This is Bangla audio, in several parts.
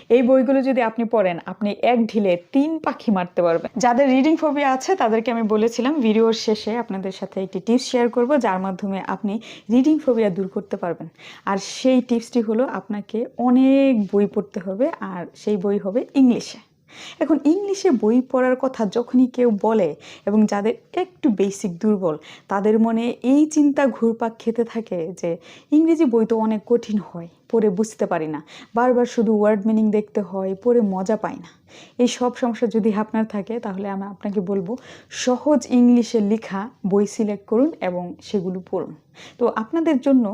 এই বইগুলো যদি আপনি পড়েন আপনি এক ঢিলে 3 পাখি মারতে পারবেন। যাদের রিডিং ফোবিয়া আছে তাদেরকে আমি বলেছিলাম ভিডিওর শেষে আপনাদের সাথে একটি টিপস শেয়ার করব যার মাধ্যমে আপনি রিডিং ফোবিয়া দূর করতে পারবেন। আর সেই টিপসটি হলো আপনাকে অনেক বই পড়তে হবে, আর সেই বই হবে ইংলিশে। এখন ইংলিশে বই পড়ার কথা যখনই কেউ বলে এবং যাদের একটু বেসিক দুর্বল তাদের মনে এই চিন্তা ঘুরপাক খেতে থাকে যে ইংরেজি বই তো অনেক কঠিন হয়, পড়ে বুঝতে পারি না, বারবার শুধু ওয়ার্ড মিনিং দেখতে হয়, পড়ে মজা পাই না। এই সব সমস্যা যদি আপনার থাকে তাহলে আমি আপনাকে বলবো সহজ ইংলিশে লেখা বই সিলেক্ট করুন এবং সেগুলো পড়ুন। তো আপনাদের জন্য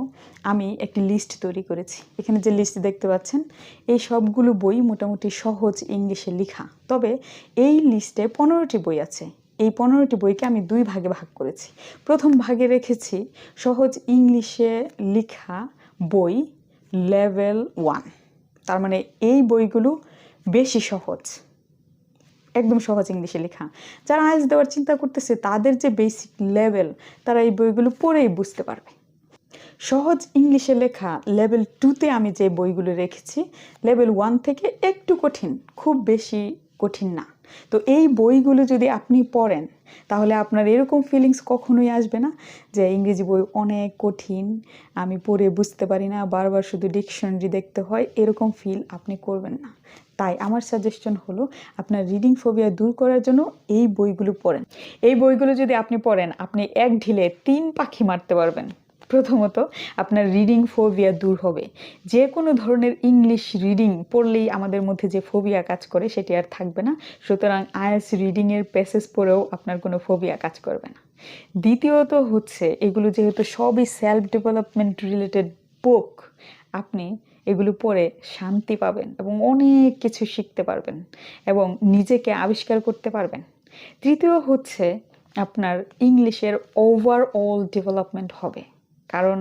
আমি একটি লিস্ট তৈরি করেছি। এখানে যে লিস্ট দেখতে পাচ্ছেন এই সবগুলো বই মোটামুটি সহজ ইংলিশে লেখা। তবে এই লিস্টে 15টি বই আছে। এই 15টি বইকে আমি 2 ভাগে ভাগ করেছি। প্রথম ভাগে রেখেছি সহজ ইংলিশে লেখা বই লেভেল 1। তার মানে এই বইগুলো বেশি সহজ, একদম সহজ ইংলিশে লেখা। যারা আইএলটিএস দেওয়ার চিন্তা করতেছে তাদের যে বেসিক লেভেল তারা এই বইগুলো পড়েই বুঝতে পারবে। সহজ ইংলিশে লেখা লেভেল 2তে আমি যে বইগুলো রেখেছি লেভেল 1 থেকে একটু কঠিন, খুব বেশি কঠিন না। তো এই বইগুলো যদি আপনি পড়েন তাহলে আপনার এরকম ফিলিংস কখনোই আসবে না যে ইংরেজি বই অনেক কঠিন, আমি পড়ে বুঝতে পারি না, বারবার শুধু ডিকশনারি দেখতে হয়, এরকম ফিল আপনি করবেন না। তাই আমার সাজেশন হলো আপনার রিডিং ফোবিয়া দূর করার জন্য এই বইগুলো পড়েন। এই বইগুলো যদি আপনি পড়েন আপনি এক ঢিলে 3 পাখি মারতে পারবেন। প্রথমত আপনার রিডিং ফোবিয়া দূর হবে। যে কোনো ধরনের ইংলিশ রিডিং পড়লেই আমাদের মধ্যে যে ফোবিয়া কাজ করে সেটি আর থাকবে না। সুতরাং আইএলটিএস রিডিংয়ের প্যাসেজ পড়েও আপনার কোনো ফোবিয়া কাজ করবে না। দ্বিতীয়ত হচ্ছে এগুলো যেহেতু সবই সেলফ ডেভেলপমেন্ট রিলেটেড বুক, আপনি এগুলো পড়ে শান্তি পাবেন এবং অনেক কিছু শিখতে পারবেন এবং নিজেকে আবিষ্কার করতে পারবেন। তৃতীয় হচ্ছে আপনার ইংলিশের ওভারঅল ডেভেলপমেন্ট হবে। কারণ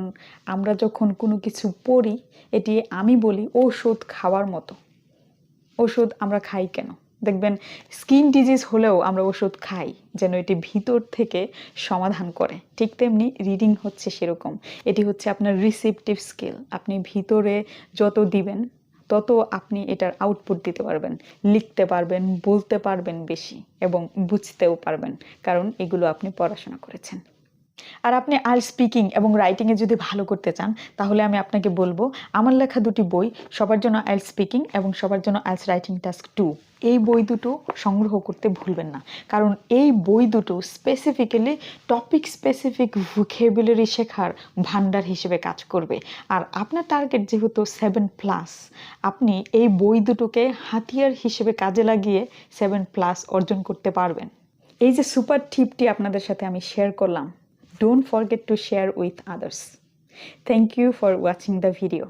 আমরা যখন কোনো কিছু পড়ি এটি আমি বলি ওষুধ খাওয়ার মতো। ওষুধ আমরা খাই কেন? দেখবেন স্কিন ডিজিজ হলেও আমরা ওষুধ খাই যেন এটি ভিতর থেকে সমাধান করে। ঠিক তেমনি রিডিং হচ্ছে সেরকম। এটি হচ্ছে আপনার রিসেপটিভ স্কিল। আপনি ভিতরে যত দিবেন তত আপনি এটার আউটপুট দিতে পারবেন, লিখতে পারবেন, বলতে পারবেন বেশি এবং বুঝতেও পারবেন, কারণ এগুলো আপনি পড়াশোনা করেছেন। আর আপনি আইএলটিএস স্পিকিং এবং রাইটিংয়ে যদি ভালো করতে চান তাহলে আমি আপনাকে বলবো আমার লেখা 2টি বই, সবার জন্য আইএলটিএস স্পিকিং এবং সবার জন্য আইএলটিএস রাইটিং টাস্ক 2, এই বই দুটো সংগ্রহ করতে ভুলবেন না। কারণ এই বই দুটো স্পেসিফিক্যালি টপিক স্পেসিফিক ভোকাবুলারি শেখার ভান্ডার হিসেবে কাজ করবে। আর আপনার টার্গেট যেহেতু 7+, আপনি এই বই দুটোকে হাতিয়ার হিসেবে কাজে লাগিয়ে 7+ অর্জন করতে পারবেন। এই যে সুপার টিপটি আপনাদের সাথে আমি শেয়ার করলাম, don't forget to share with others. Thank you for watching the video.